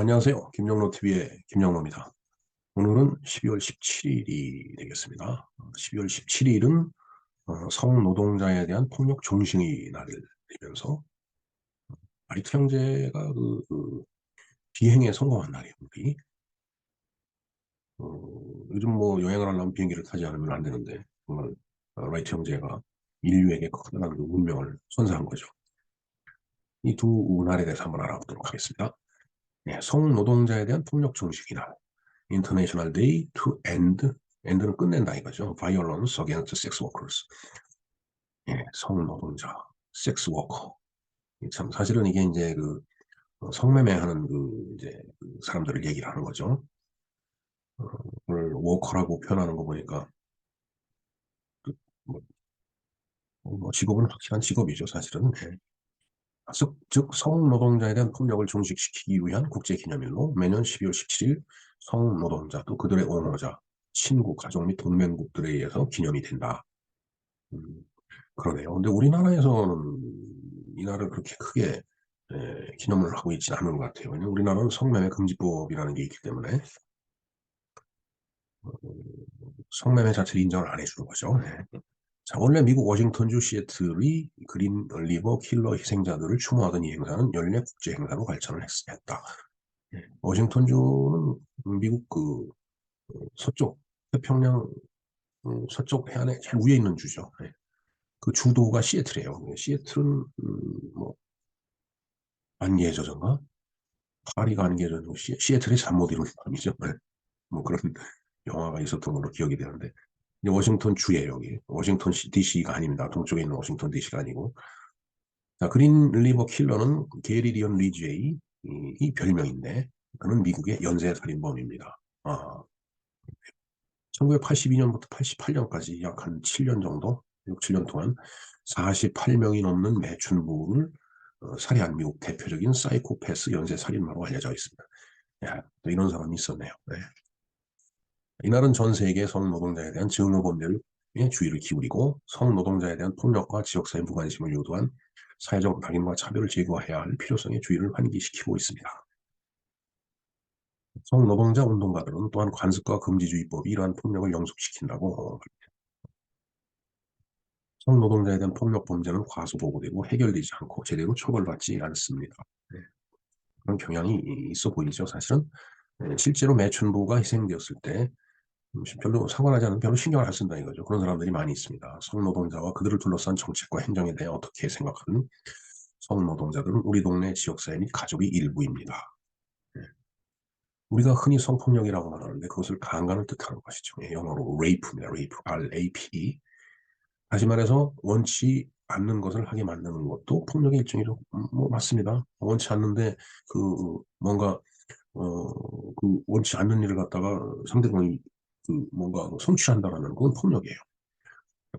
안녕하세요. 김영로TV의 김영로입니다. 오늘은 12월 17일이 되겠습니다. 12월 17일은 성노동자에 대한 폭력 종식의 날이면서 라이트 형제가 비행에 성공한 날이에요. 우리. 요즘 뭐 여행을 하려면 비행기를 타지 않으면 안 되는데 정말 라이트 형제가 인류에게 커다란 운명을 선사한 거죠. 이 두 날에 대해서 한번 알아보도록 하겠습니다. 네, 성노동자에 대한 폭력 종식의 날. International Day to end는 끝낸다 이거죠. Violence against sex workers. 예, 성노동자, 섹스워커. 참 사실은 이게 이제 성매매하는 이제 사람들을 얘기를 하는 거죠. 오늘 워커라고 표현하는 거 보니까 그, 뭐, 직업은 확실한 직업이죠, 사실은. 예. 즉 성노동자에 대한 폭력을 종식시키기 위한 국제기념일로 매년 12월 17일 성노동자 또 그들의 옹호자, 친구, 가족 및 동맹국들에 의해서 기념이 된다. 음, 그러네요. 근데 우리나라에서는 이날을 그렇게 크게 기념을 하고 있지는 않은 것 같아요. 왜냐면 우리나라는 성매매 금지법이라는 게 있기 때문에 어, 성매매 자체를 인정을 안 해주는 거죠. 네. 자, 원래 미국 워싱턴주 시애틀이 그린 리버 킬러 희생자들을 추모하던 이 행사는 연례 국제 행사로 발전을 했다. 예. 워싱턴주는 미국 서쪽 태평양 서쪽 해안에 제일 위에 있는 주죠. 예. 그 주도가 시애틀이에요. 시애틀은 뭐 안개저전가 파리가 안개저전 시애틀이 잠 못 이루는 밤이죠. 네. 뭐 그런 영화가 있었던 걸로 기억이 되는데 이제 워싱턴 주에 여기 워싱턴 DC가 아닙니다. 동쪽에 있는 워싱턴 DC가 아니고 자 그린 리버 킬러는 게리 리언 리지에이 이 별명인데 그는 미국의 연쇄 살인범입니다. 1982년부터 88년까지 약 한 7년 정도 6, 7년 동안 48명이 넘는 매춘부를 살해한 미국 대표적인 사이코패스 연쇄 살인마로 알려져 있습니다. 야, 또 이런 사람이 있었네요. 네. 이날은 전 세계 성노동자에 대한 증오범죄에 주의를 기울이고 성노동자에 대한 폭력과 지역사회 무관심을 유도한 사회적 낙인과 차별을 제거해야 할 필요성에 주의를 환기시키고 있습니다. 성노동자 운동가들은 또한 관습과 금지주의법이 이러한 폭력을 영속시킨다고 성노동자에 대한 폭력 범죄는 과소보고되고 해결되지 않고 제대로 처벌받지 않습니다. 네. 그런 경향이 있어 보이죠, 사실은. 네, 실제로 매춘부가 희생되었을 때 별로 상관하지 않은 별로 신경을 안 쓴다 이거죠. 그런 사람들이 많이 있습니다. 성노동자와 그들을 둘러싼 정책과 행정에 대해 어떻게 생각하는 성노동자들은 우리 동네 지역사회 및 가족의 일부입니다. 네. 우리가 흔히 성폭력이라고 말하는데 그것을 강간을 뜻하는 것이죠. 예, 영어로 rape입니다. rape, R-A-P. 다시 말해서 원치 않는 것을 하게 만드는 것도 폭력의 일종이죠. 뭐 맞습니다. 원치 않는데 뭔가 원치 않는 일을 갖다가 상대방이 뭔가 성취한다라는 건 폭력이에요.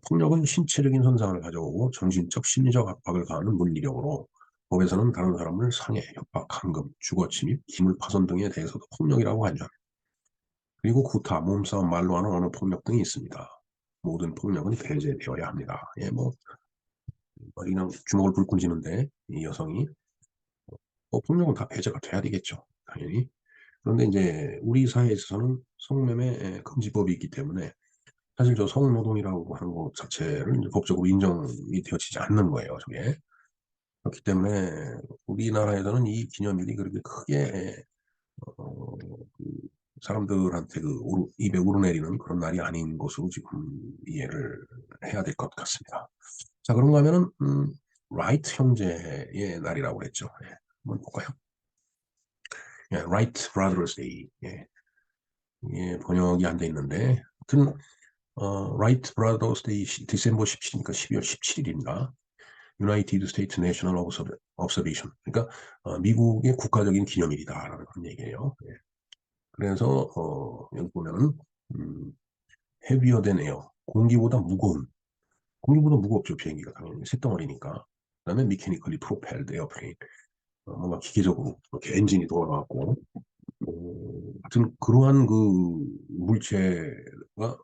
폭력은 신체적인 손상을 가져오고 정신적, 심리적 압박을 가하는 물리력으로 법에서는 다른 사람을 상해, 협박, 감금, 주거 침입, 기물 파손 등에 대해서도 폭력이라고 하죠. 그리고 구타, 몸싸움, 말로 하는 언어 폭력 등이 있습니다. 모든 폭력은 배제되어야 합니다. 예, 뭐 그냥 주먹을 불끈 쥐는데 이 여성이 폭력은 다 배제가 돼야 되겠죠. 당연히. 그런데 이제 우리 사회에 있어서는 성매매 금지법이 있기 때문에 사실 저 성노동이라고 하는 것 자체를 이제 법적으로 인정이 되어지지 않는 거예요, 저게. 그렇기 때문에 우리나라에서는 이 기념일이 그렇게 크게 어, 그 사람들한테 입에 오르내리는 그런 날이 아닌 것으로 지금 이해를 해야 될 것 같습니다. 자, 그런가 하면은 라이트 형제의 날이라고 그랬죠. 예, 한번 볼까요? 예, Wright Brothers Day. 예, 이게 번역이 안 돼 있는데, 하여튼 Wright Brothers Day 디셈버 17일이니까 12월 17일입니다. United States National Observation. 그러니까 미국의 국가적인 기념일이다라는 그런 얘기예요. 예. 그래서 여기 보면은 음, heavier than air. 공기보다 무거운. 공기보다 무겁죠, 비행기가 당연히 쇳덩어리니까. 그다음에 mechanically propelled airplane. 뭔가 기계적으로 이렇게 엔진이 돌아가고 하여튼 그러한 물체가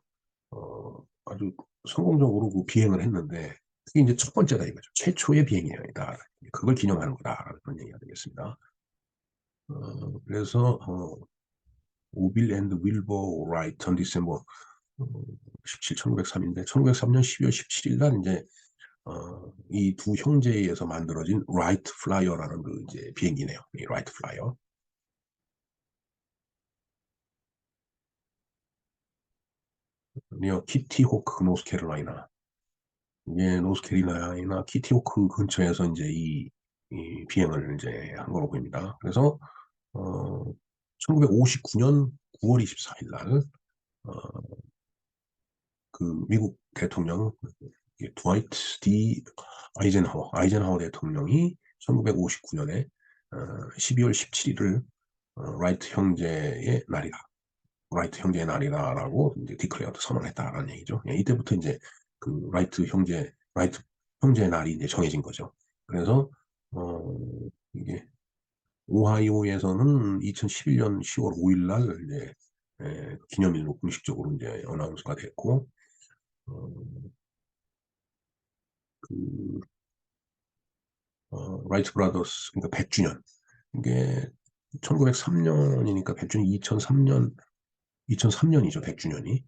아주 성공적으로 비행을 했는데 그게 이제 첫 번째다 이거죠. 최초의 비행이다. 그걸 기념하는 거다라는 그런 얘기가 되겠습니다. 그래서 오빌 앤드 윌버 라이트 온 디셈버 17, 1903인데 1903년 12월 17일 날 이제 이 두 형제에 의해서 만들어진 라이트 플라이어라는 그 이제 비행기네요. 이 라이트 플라이어. 니어 키티 호크 노스캐롤라이나. 이게 노스캐롤라이나 키티 호크 근처에서 이제 이 비행을 이제 한 걸로 보입니다. 그래서 1959년 9월 24일 날 그 미국 대통령 드와이트 D 아이젠하워 대통령이 1959년에 12월 17일을 라이트 형제의 날이다. 라이트 형제의 날이다라고 이제 디클레어드 선언했다라는 얘기죠. 예, 이때부터 이제 그 라이트 형제의 날이 이제 정해진 거죠. 그래서 이게 오하이오에서는 2011년 10월 5일 날 이제 기념일로 공식적으로 이제 어나운스가 됐고 어, 그 라이트 브라더스 그러니까 100주년 이게 1903년이니까 100주년 2003년이죠 100주년이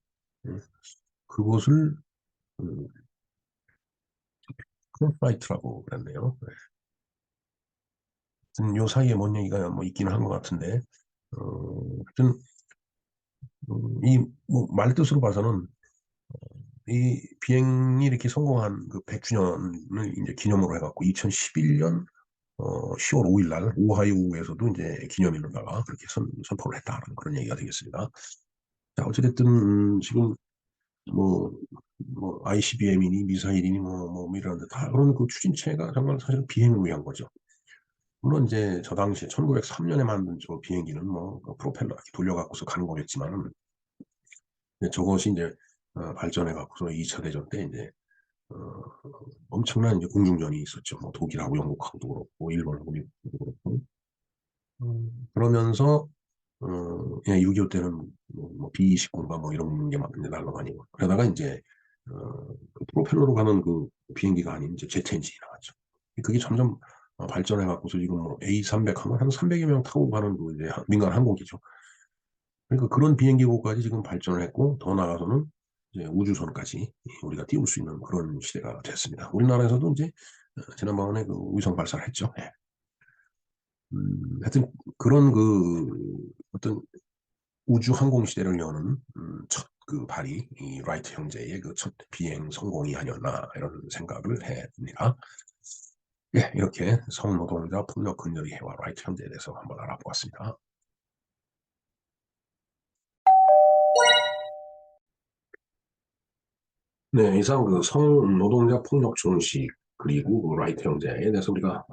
그것을 크롭라이트라고 그랬네요. 하여튼 요 사이에 뭔 얘기가 뭐 있기는 한 것 같은데 하여튼 이뭐 말뜻으로 봐서는 이 비행이 이렇게 성공한 그 100주년을 이제 기념으로 해갖고 2011년 10월 5일 날 오하이오에서도 이제 기념일로다가 그렇게 선포를 했다는 그런 얘기가 되겠습니다. 자, 어찌됐든 지금 뭐, ICBM이니 미사일이니 뭐 이런데 다 그런 그 추진체가 정말 사실 비행을 위한 거죠. 물론 이제 저 당시에 1903년에 만든 저 비행기는 뭐그 프로펠러 이렇게 돌려갖고서 가는 거겠지만은 저것이 이제 발전해 갖고서 2차 대전 때 이제 어, 엄청난 이제 공중전이 있었죠. 뭐 독일하고 영국하고도 그렇고 일본하고 미국도 그렇고 그러면서 그냥 6.25 때는 뭐 B-29가 뭐 이런 게 막 이제 날라다니고 그러다가 이제 그 프로펠러로 가는 그 비행기가 아닌 이제 제트 엔진이 나왔죠. 그게 점점 발전해 갖고서 지금 뭐 A300 하면 한 300여 명 타고 가는 그 이제 민간 항공기죠. 그러니까 그런 비행기고까지 지금 발전을 했고 더 나아가서는 이제 우주선까지 우리가 띄울 수 있는 그런 시대가 됐습니다. 우리나라에서도 이제 지난번에 그 위성 발사를 했죠. 예. 하여튼 그런 그 어떤 우주 항공 시대를 여는 첫 그 발이 이 라이트 형제의 그 첫 비행 성공이 아니었나 이런 생각을 해봅니다. 예, 이렇게 성노동자 폭력 근절의 해와 라이트 형제에 대해서 한번 알아보았습니다. 네, 이상 그 성노동자 폭력 존식 그리고 그 라이트 형제에 대해서 우리가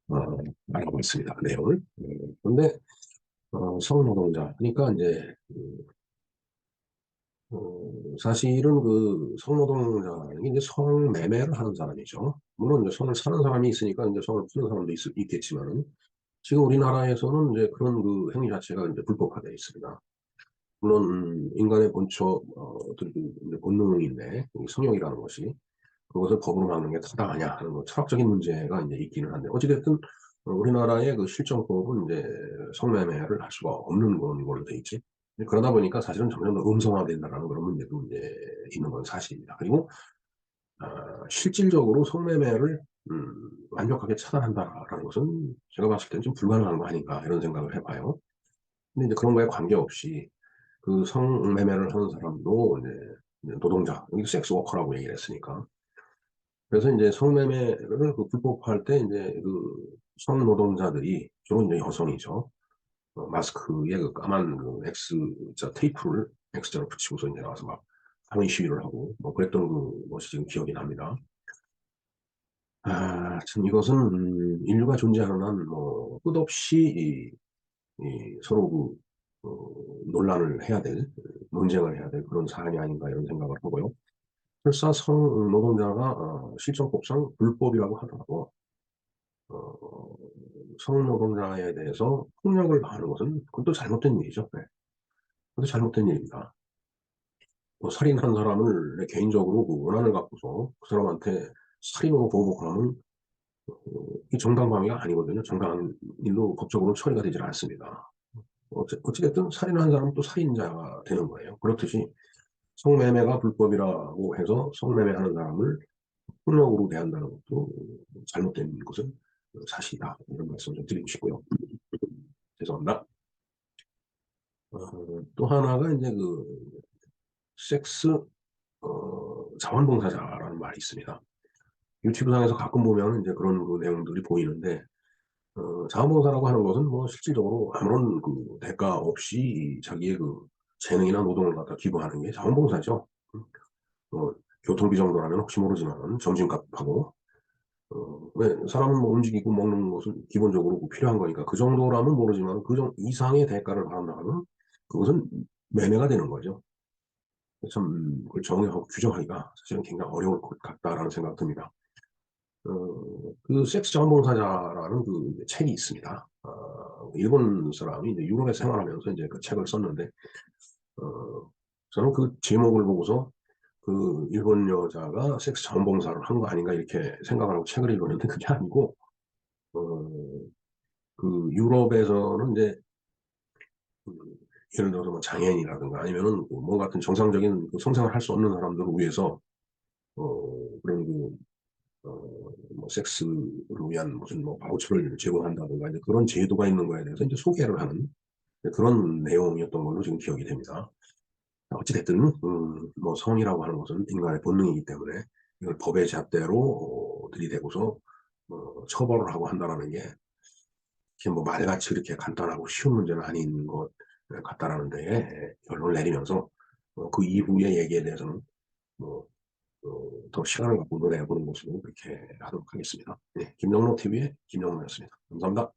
어, 알아보겠습니다. 내용을. 그런데 성노동자 그러니까 이제 사실은 그 성노동자는 이제 성매매를 하는 사람이죠. 물론 이제 성을 사는 사람이 있으니까 이제 성을 푸는 사람도 있겠지만은 지금 우리나라에서는 이제 그런 그 행위 자체가 이제 불법화되어 있습니다. 물론 인간의 본초 이제 본능인데 이 성욕이라는 것이 그것을 법으로 막는 게 타당하냐 하는 뭐 철학적인 문제가 이제 있기는 한데 어찌됐든 우리나라의 그 실정법은 이제 성매매를 할 수가 없는 그런 걸로 돼 있지. 그러다 보니까 사실은 점점 더 음성화된다는 그런 문제도 이제 있는 건 사실입니다. 그리고 실질적으로 성매매를 완벽하게 차단한다라는 것은 제가 봤을 때는 좀 불가능한 거 아닌가 이런 생각을 해봐요. 근데 이제 그런 거에 관계없이 그 성매매를 하는 사람도 이제 노동자, 여기 섹스워커라고 얘기를 했으니까. 그래서 이제 성매매를 그 불법화할 때 이제 그 성노동자들이 주로 이제 여성이죠. 마스크에 그 까만 그 X자 테이프를 X자로 붙이고서 이제 나와서 막 항의 시위를 하고 뭐 그랬던 그 것이 지금 기억이 납니다. 참 이것은 인류가 존재하는 한 뭐 끝없이 서로 논란을 해야 될 논쟁을 해야 될 그런 사안이 아닌가 이런 생각을 하고요. 설사 성노동자가 실정법상 불법이라고 하더라도 어, 성노동자에 대해서 폭력을 가하는 것은 그것도 잘못된 일이죠. 네. 그것도 잘못된 일입니다. 뭐 살인한 사람을 내 개인적으로 그 원한을 갖고서 그 사람한테 살인으로 보복하는 이 정당방위가 아니거든요. 정당일로 법적으로 처리가 되질 않습니다. 어찌됐든 살인한 사람은 또 살인자가 되는 거예요. 그렇듯이 성매매가 불법이라고 해서 성매매하는 사람을 폭력으로 대한다는 것도 잘못된 것은 사실이다. 이런 말씀 좀 드리고 싶고요. 죄송합니다. 또 하나가 이제 섹스 자원봉사자라는 말이 있습니다. 유튜브상에서 가끔 보면 이제 그런 내용들이 보이는데, 자원봉사라고 하는 것은 뭐 실질적으로 아무런 대가 없이 자기의 재능이나 노동을 갖다 기부하는 게 자원봉사죠. 교통비 정도라면 혹시 모르지만 점심값하고, 왜 사람은 뭐 움직이고 먹는 것은 기본적으로 필요한 거니까 그 정도라면 모르지만 이상의 대가를 바란다면 그것은 매매가 되는 거죠. 참 그걸 정의하고 규정하기가 사실은 굉장히 어려울 것 같다라는 생각이 듭니다. 섹스 자원봉사자라는 책이 있습니다. 일본 사람이 이제 유럽에 생활하면서 이제 그 책을 썼는데, 저는 그 제목을 보고서 일본 여자가 섹스 자원봉사를 한 거 아닌가 이렇게 생각을 하고 책을 읽었는데 그게 아니고, 어, 유럽에서는 이제 그 예를 들어서 뭐 장애인이라든가 아니면은 뭐 같은 정상적인 성생활 할 수 없는 사람들을 위해서 그런 뭐 섹스를 위한 무슨 뭐 바우처를 제공한다든가 이제 그런 제도가 있는 거에 대해서 이제 소개를 하는 그런 내용이었던 걸로 지금 기억이 됩니다. 어찌됐든 뭐 성이라고 하는 것은 인간의 본능이기 때문에 이걸 법의 잣대로 들이대고서 처벌을 하고 한다라는 게 이렇게 뭐 말같이 이렇게 간단하고 쉬운 문제는 아닌 것 같다라는 데에 결론을 내리면서 그 이후의 얘기에 대해서는 뭐 더 시간을 갖고 논의해 보는 모습으로 그렇게 하도록 하겠습니다. 네, 김영로 TV의 김영로였습니다. 감사합니다.